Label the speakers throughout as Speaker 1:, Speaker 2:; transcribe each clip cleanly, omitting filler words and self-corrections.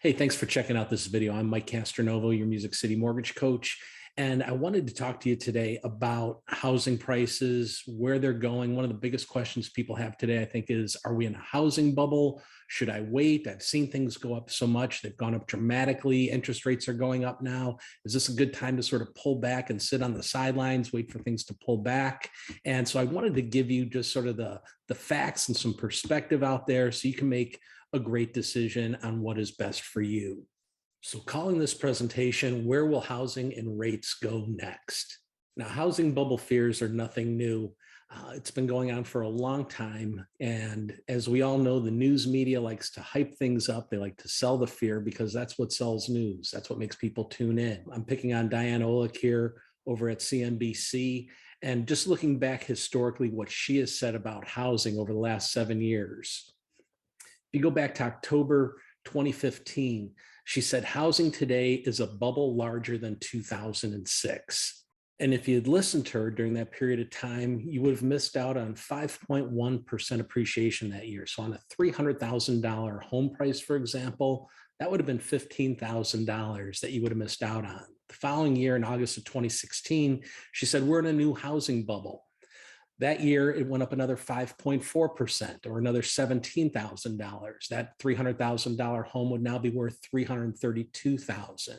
Speaker 1: Hey, thanks for checking out this video. I'm Mike Castronovo, your Music City mortgage coach. And I wanted to talk to you today about housing prices, where they're going. One of the biggest questions people have today, I think, is, are we in a housing bubble? Should I wait? I've seen things go up so much. They've gone up dramatically. Interest rates are going up now. Is this a good time to sort of pull back and sit on the sidelines, wait for things to pull back? And so I wanted to give you just sort of the facts and some perspective out there so you can make a great decision on what is best for you. So calling this presentation, Where Will Housing and Rates Go Next? Now, housing bubble fears are nothing new. It's been going on for a long time. And as we all know, the news media likes to hype things up. They like to sell the fear because that's what sells news. That's what makes people tune in. I'm picking on Diane Olick here over at CNBC. And just looking back historically, what she has said about housing over the last 7 years. If you go back to October 2015, she said, housing today is a bubble larger than 2006. And if you had listened to her during that period of time, you would have missed out on 5.1% appreciation that year. So on a $300,000 home price, for example, that would have been $15,000 that you would have missed out on. The following year, in August of 2016, she said, we're in a new housing bubble. That year, it went up another 5.4% or another $17,000. That $300,000 home would now be worth $332,000.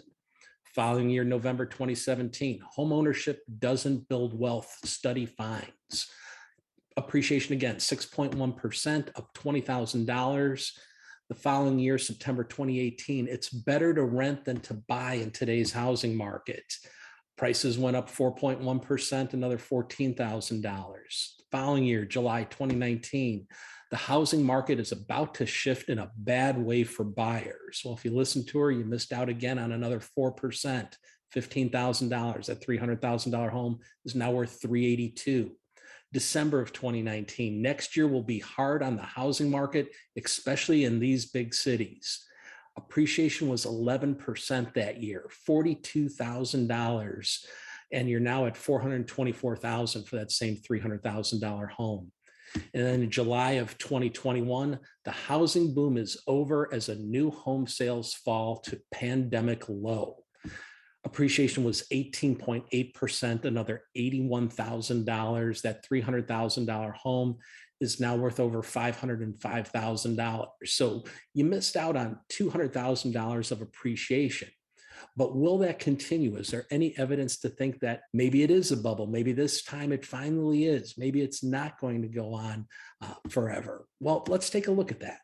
Speaker 1: Following year, November 2017, home ownership doesn't build wealth, study finds. Appreciation again, 6.1%, up $20,000. The following year, September 2018, it's better to rent than to buy in today's housing market. Prices went up 4.1%, another $14,000. Following year, July 2019, the housing market is about to shift in a bad way for buyers. Well, if you listen to her, you missed out again on another 4%, $15,000. That $300,000 home is now worth $382,000. December of 2019, next year will be hard on the housing market, especially in these big cities. Appreciation was 11% that year, $42,000, and you're now at $424,000 for that same $300,000 home. And then in July of 2021, the housing boom is over as a new home sales fall to pandemic low. Appreciation was 18.8%, another $81,000. That $300,000 home is now worth over $505,000. So you missed out on $200,000 of appreciation. But will that continue? Is there any evidence to think that maybe it is a bubble? Maybe this time it finally is. Maybe it's not going to go on forever. Well, let's take a look at that.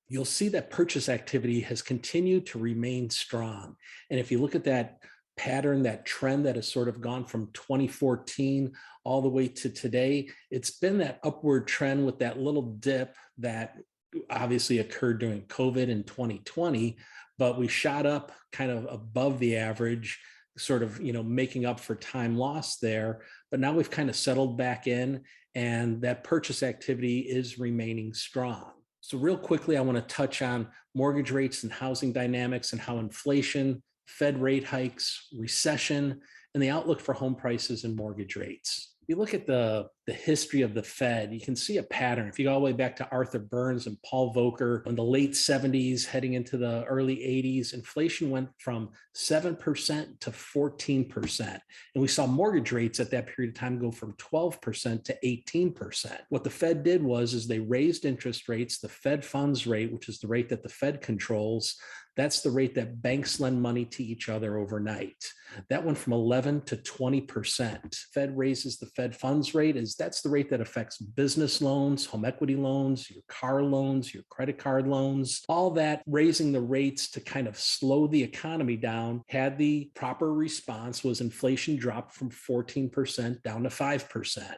Speaker 1: You'll see that purchase activity has continued to remain strong. And if you look at that pattern, that trend that has sort of gone from 2014 all the way to today, it's been that upward trend with that little dip that obviously occurred during COVID in 2020, but we shot up kind of above the average, sort of, making up for time lost there. But now we've kind of settled back in, and that purchase activity is remaining strong. So real quickly, I want to touch on mortgage rates and housing dynamics and how inflation, Fed rate hikes, recession, and the outlook for home prices and mortgage rates. If you look at the history of the Fed, you can see a pattern. If you go all the way back to Arthur Burns and Paul Volcker in the late 70s, heading into the early 80s, inflation went from 7% to 14%. And we saw mortgage rates at that period of time go from 12% to 18%. What the Fed did was they raised interest rates. The Fed funds rate, which is the rate that the Fed controls, that's the rate that banks lend money to each other overnight. That went from 11 to 20%. Fed raises the Fed funds rate, that's the rate that affects business loans, home equity loans, your car loans, your credit card loans. All that raising the rates to kind of slow the economy down had the proper response was inflation dropped from 14% down to 5%.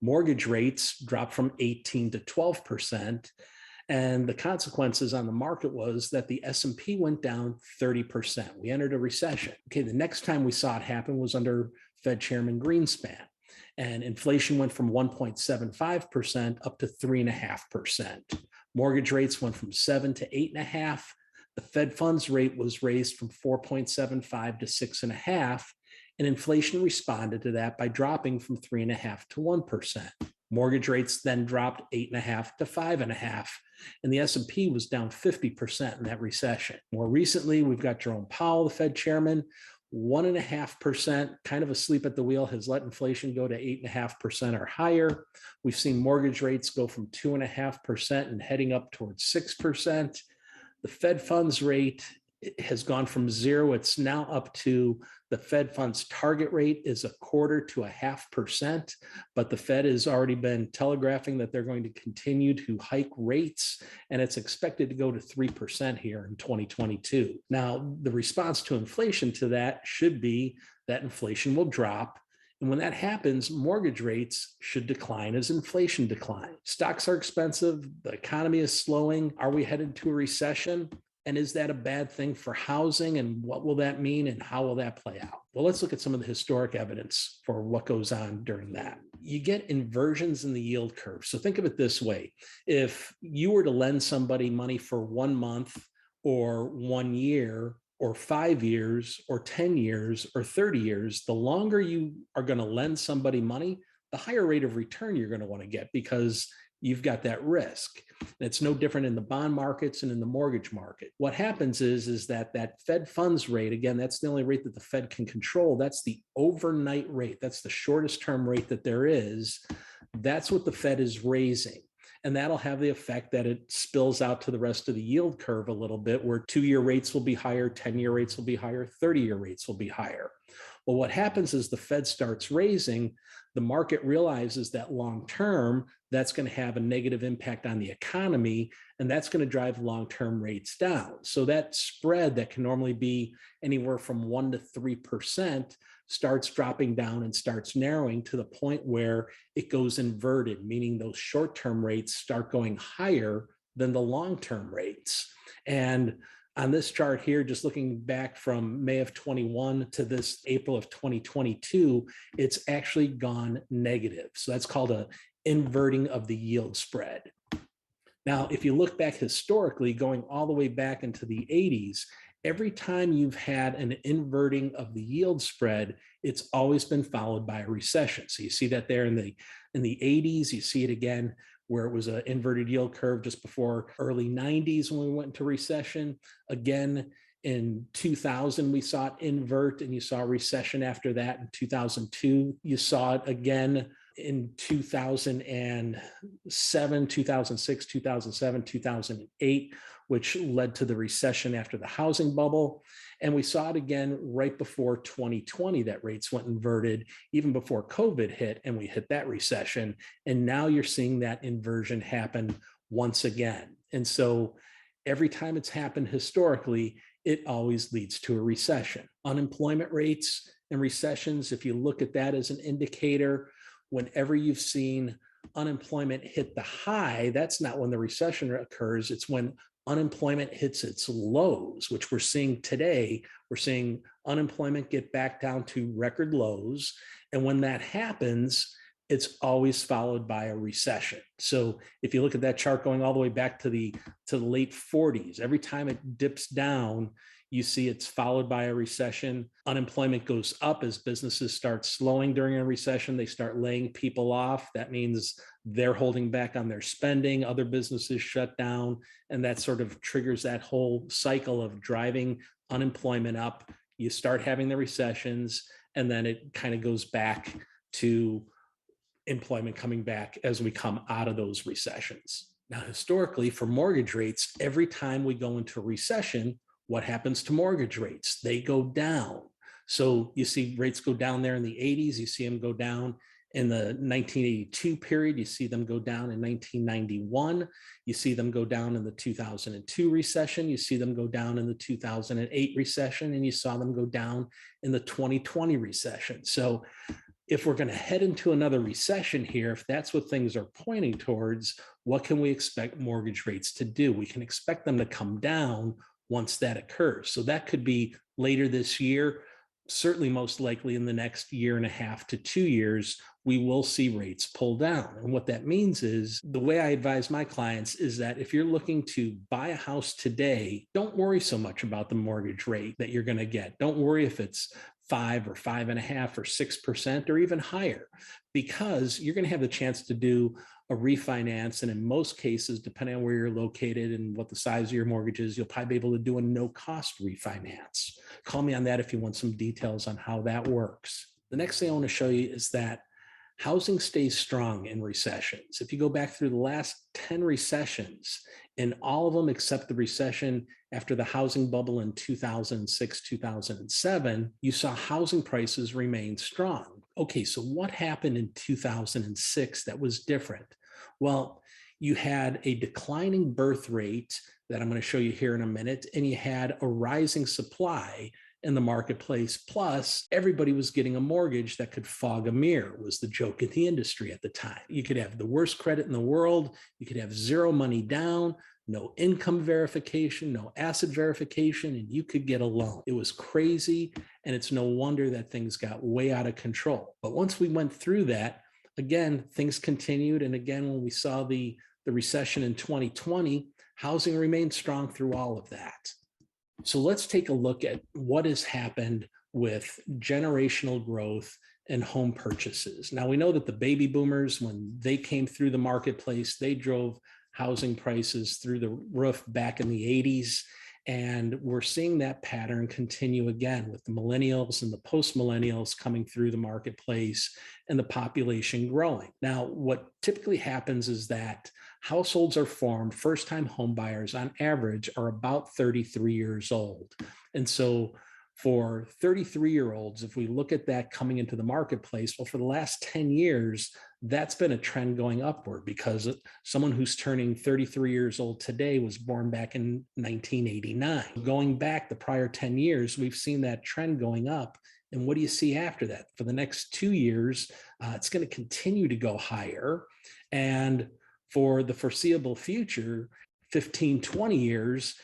Speaker 1: Mortgage rates dropped from 18 to 12%. And the consequences on the market was that the S&P went down 30%. We entered a recession. Okay, the next time we saw it happen was under Fed Chairman Greenspan. And inflation went from 1.75% up to 3.5%. Mortgage rates went from 7 to 8.5. The Fed funds rate was raised from 4.75 to 6.5. And inflation responded to that by dropping from 3.5 to 1%. Mortgage rates then dropped 8.5 to 5.5, and the S&P was down 50% in that recession. More recently, we've got Jerome Powell, the Fed chairman, 1.5%, kind of asleep at the wheel, has let inflation go to 8.5% or higher. We've seen mortgage rates go from 2.5% and heading up towards 6%. The Fed funds rate has gone from 0. It's now up to the Fed funds target rate is 1/4 to 0.5%, but the Fed has already been telegraphing that they're going to continue to hike rates, and it's expected to go to 3% here in 2022. Now, the response to inflation to that should be that inflation will drop. And when that happens, mortgage rates should decline as inflation declines. Stocks are expensive. The economy is slowing. Are we headed to a recession? And is that a bad thing for housing? And what will that mean? And how will that play out? Well, let's look at some of the historic evidence for what goes on during that. You get inversions in the yield curve. So think of it this way. If you were to lend somebody money for 1 month or 1 year, or 5 years, or 10 years, or 30 years, the longer you are going to lend somebody money, the higher rate of return you're going to want to get because you've got that risk. And it's no different in the bond markets and in the mortgage market. What happens is that Fed funds rate, again, that's the only rate that the Fed can control. That's the overnight rate. That's the shortest term rate that there is. That's what the Fed is raising. And that'll have the effect that it spills out to the rest of the yield curve a little bit, where 2-year rates will be higher, 10-year rates will be higher, 30-year rates will be higher. Well, what happens is the Fed starts raising, the market realizes that long term, that's going to have a negative impact on the economy, and that's going to drive long-term rates down. So that spread that can normally be anywhere from 1% to 3% starts dropping down and starts narrowing to the point where it goes inverted, meaning those short-term rates start going higher than the long-term rates. And on this chart here, just looking back from May of 21 to this April of 2022, it's actually gone negative. So that's called a inverting of the yield spread. Now, if you look back historically, going all the way back into the 80s, every time you've had an inverting of the yield spread, it's always been followed by a recession. So you see that there in the 80s, you see it again where it was an inverted yield curve just before early 90s when we went into recession. Again, in 2000, we saw it invert, and you saw a recession after that. In 2002, you saw it again. In 2007, 2006, 2007, 2008, which led to the recession after the housing bubble. And we saw it again right before 2020, that rates went inverted, even before COVID hit, and we hit that recession. And now you're seeing that inversion happen once again. And so every time it's happened historically, it always leads to a recession. Unemployment rates and recessions, if you look at that as an indicator, whenever you've seen unemployment hit the high, that's not when the recession occurs. It's when unemployment hits its lows, which we're seeing today. We're seeing unemployment get back down to record lows. And when that happens, it's always followed by a recession. So if you look at that chart going all the way back to the late 40s, every time it dips down, you see it's followed by a recession. Unemployment goes up as businesses start slowing during a recession. They start laying people off. That means they're holding back on their spending. Other businesses shut down. And that sort of triggers that whole cycle of driving unemployment up. You start having the recessions, and then it kind of goes back to employment coming back as we come out of those recessions. Now, historically, for mortgage rates, every time we go into a recession, what happens to mortgage rates? They go down. So you see rates go down there in the 80s. You see them go down in the 1982 period. You see them go down in 1991. You see them go down in the 2002 recession. You see them go down in the 2008 recession. And you saw them go down in the 2020 recession. So if we're going to head into another recession here, if that's what things are pointing towards, what can we expect mortgage rates to do? We can expect them to come down once that occurs. So that could be later this year, certainly most likely in the next 1.5 to 2 years, we will see rates pull down. And what that means is, the way I advise my clients is that if you're looking to buy a house today, don't worry so much about the mortgage rate that you're going to get. Don't worry if it's 5 or 5.5 or 6% or even higher, because you're going to have the chance to do a refinance. And in most cases, depending on where you're located and what the size of your mortgage is, you'll probably be able to do a no cost refinance. Call me on that if you want some details on how that works. The next thing I want to show you is that housing stays strong in recessions. If you go back through the last 10 recessions, in all of them except the recession after the housing bubble in 2006, 2007, you saw housing prices remain strong. Okay, so what happened in 2006 that was different? Well, you had a declining birth rate that I'm going to show you here in a minute, and you had a rising supply in the marketplace. Plus, everybody was getting a mortgage that could fog a mirror, was the joke in the industry at the time. You could have the worst credit in the world. You could have zero money down, no income verification, no asset verification, and you could get a loan. It was crazy, and it's no wonder that things got way out of control. But once we went through that, again, things continued. And again, when we saw the recession in 2020, housing remained strong through all of that. So let's take a look at what has happened with generational growth and home purchases. Now, we know that the baby boomers, when they came through the marketplace, they drove housing prices through the roof back in the 80s. And we're seeing that pattern continue again with the millennials and the post-millennials coming through the marketplace and the population growing. Now, what typically happens is that households are formed, first-time home buyers on average are about 33 years old. And so for 33-year-olds, if we look at that coming into the marketplace, well, for the last 10 years, that's been a trend going upward, because someone who's turning 33 years old today was born back in 1989. Going back the prior 10 years, we've seen that trend going up. And what do you see after that? For the next 2 years, it's going to continue to go higher. And for the foreseeable future, 15, 20 years,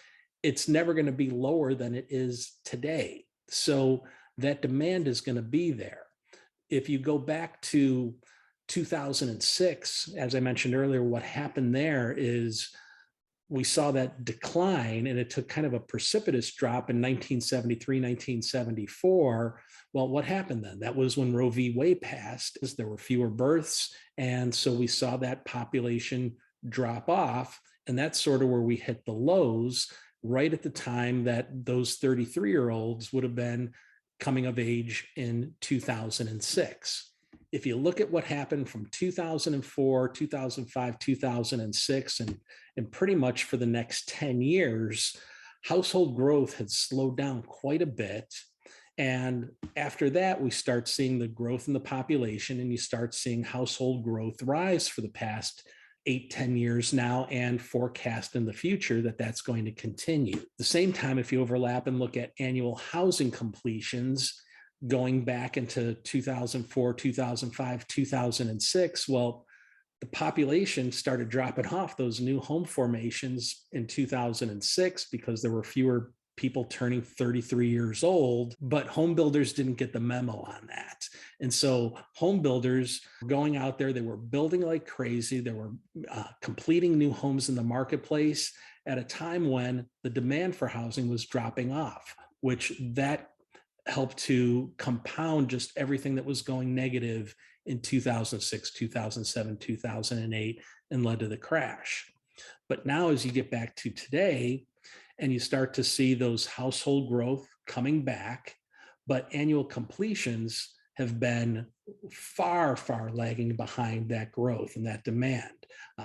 Speaker 1: it's never going to be lower than it is today. So that demand is going to be there. If you go back to 2006, as I mentioned earlier, what happened there is we saw that decline, and it took kind of a precipitous drop in 1973, 1974. Well, what happened then? That was when Roe v. Wade passed. There were fewer births, and so we saw that population drop off, and that's sort of where we hit the lows, right at the time that those 33-year-olds would have been coming of age in 2006. If you look at what happened from 2004, 2005, 2006, and pretty much for the next 10 years, household growth had slowed down quite a bit. And after that, we start seeing the growth in the population, and you start seeing household growth rise for the past 8-10 years now, and forecast in the future that that's going to continue. At the same time, if you overlap and look at annual housing completions going back into 2004, 2005, 2006, well, the population started dropping off those new home formations in 2006 because there were fewer people turning 33 years old, but home builders didn't get the memo on that. And so home builders were going out there, they were building like crazy. They were completing new homes in the marketplace at a time when the demand for housing was dropping off, which that helped to compound just everything that was going negative in 2006, 2007, 2008, and led to the crash. But now, as you get back to today, and you start to see those household growth coming back, but annual completions have been far, far lagging behind that growth and that demand.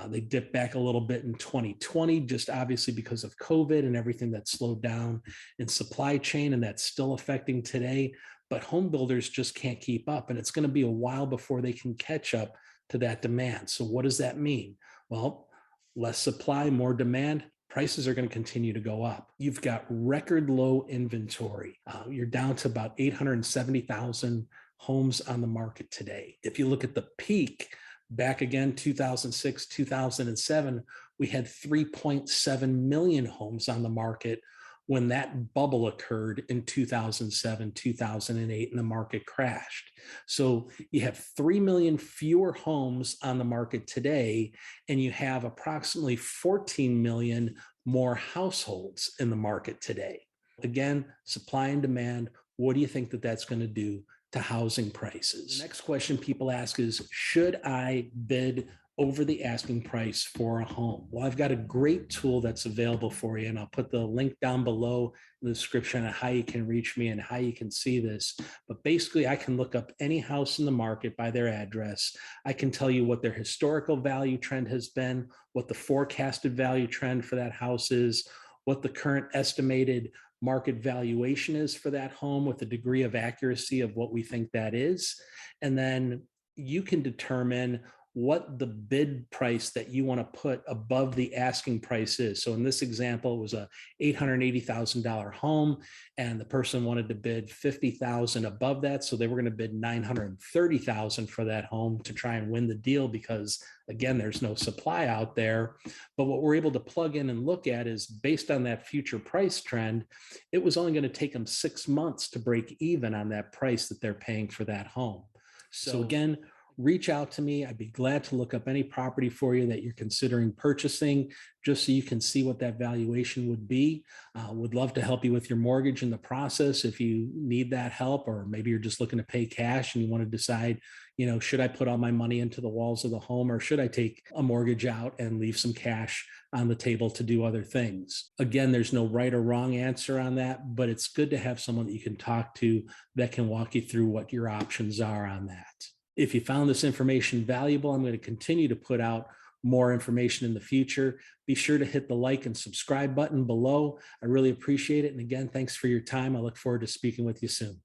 Speaker 1: They dipped back a little bit in 2020, just obviously because of COVID and everything that slowed down in supply chain, and that's still affecting today. But home builders just can't keep up, and it's going to be a while before they can catch up to that demand. So what does that mean? Well, less supply, more demand. Prices are going to continue to go up. You've got record low inventory. You're down to about 870,000 homes on the market today. If you look at the peak back again, 2006, 2007, we had 3.7 million homes on the market when that bubble occurred in 2007, 2008, and the market crashed. So you have 3 million fewer homes on the market today, and you have approximately 14 million more households in the market today. Again, supply and demand what do you think that that's going to do to housing prices? The next question people ask is, should I bid over the asking price for a home? Well, I've got a great tool that's available for you, and I'll put the link down below in the description on how you can reach me and how you can see this. But basically, I can look up any house in the market by their address. I can tell you what their historical value trend has been, what the forecasted value trend for that house is, what the current estimated market valuation is for that home with a degree of accuracy of what we think that is. And then you can determine what the bid price that you want to put above the asking price is. So in this example, it was a $880,000 home, and the person wanted to bid $50,000 above that. So they were going to bid $930,000 for that home to try and win the deal, because again, there's no supply out there. But what we're able to plug in and look at is, based on that future price trend, it was only going to take them 6 months to break even on that price that they're paying for that home. So again, reach out to me. I'd be glad to look up any property for you that you're considering purchasing, just so you can see what that valuation would be. Would love to help you with your mortgage in the process if you need that help, or maybe you're just looking to pay cash and you want to decide, should I put all my money into the walls of the home, or should I take a mortgage out and leave some cash on the table to do other things? Again, there's no right or wrong answer on that, but it's good to have someone that you can talk to that can walk you through what your options are on that. If you found this information valuable, I'm going to continue to put out more information in the future. Be sure to hit the like and subscribe button below. I really appreciate it. And again, thanks for your time. I look forward to speaking with you soon.